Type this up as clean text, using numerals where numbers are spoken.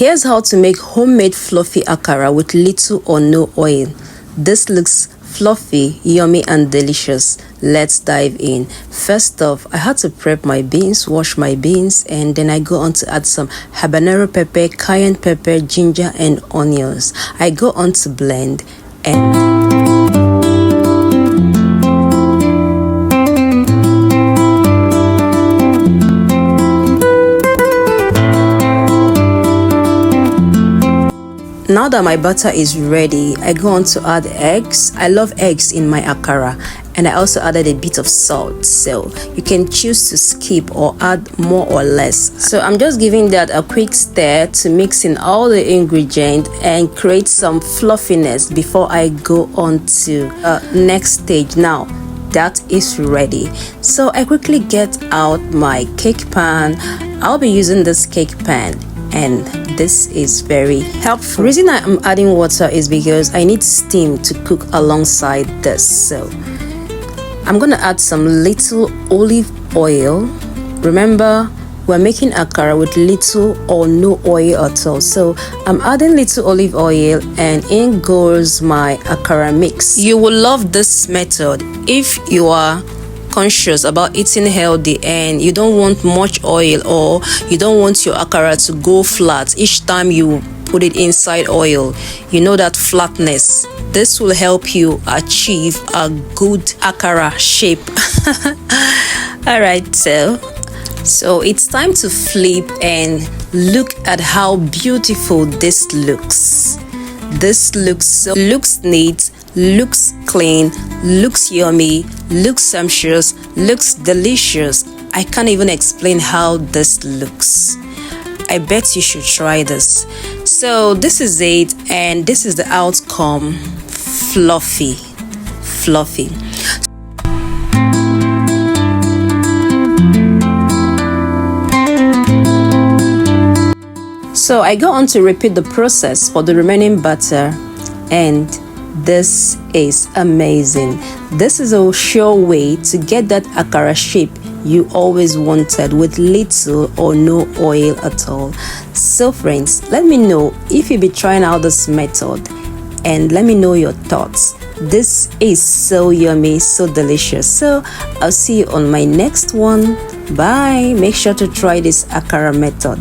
Here's how to make homemade fluffy akara with little or no oil. This looks fluffy, yummy and delicious. Let's dive in. First off, I had to prep my beans, wash my beans, and then I go on to add some habanero pepper, cayenne pepper, ginger and onions. I go on to blend and now that my butter is ready, I go on to add eggs. I love eggs in my akara, and I also added a bit of salt, so you can choose to skip or add more or less. So I'm just giving that a quick stir to mix in all the ingredients and create some fluffiness before I go on to next stage. Now that is ready, so I quickly get out my cake pan. I'll be using this cake pan, and this is very helpful. The reason I'm adding water is because I need steam to cook alongside this. So I'm gonna add some little olive oil. Remember, we're making akara with little or no oil at all, so I'm adding little olive oil, and in goes my akara mix. You will love this method if you are conscious about eating healthy and you don't want much oil, or you don't want your akara to go flat each time you put it inside oil. You know that flatness. This will help you achieve a good akara shape. All right, so it's time to flip and look at how beautiful this looks. This looks neat, looks clean, looks yummy, looks sumptuous, looks delicious. I can't even explain how this looks. I bet you should try this. So this is it, and this is the outcome. Fluffy. So I go on to repeat the process for the remaining butter, and this is amazing. This is a sure way to get that akara shape you always wanted with little or no oil at all. So friends, let me know if you'll be trying out this method, and let me know your thoughts. This is so yummy, so delicious. So I'll see you on my next one. Bye. Make sure to try this akara method.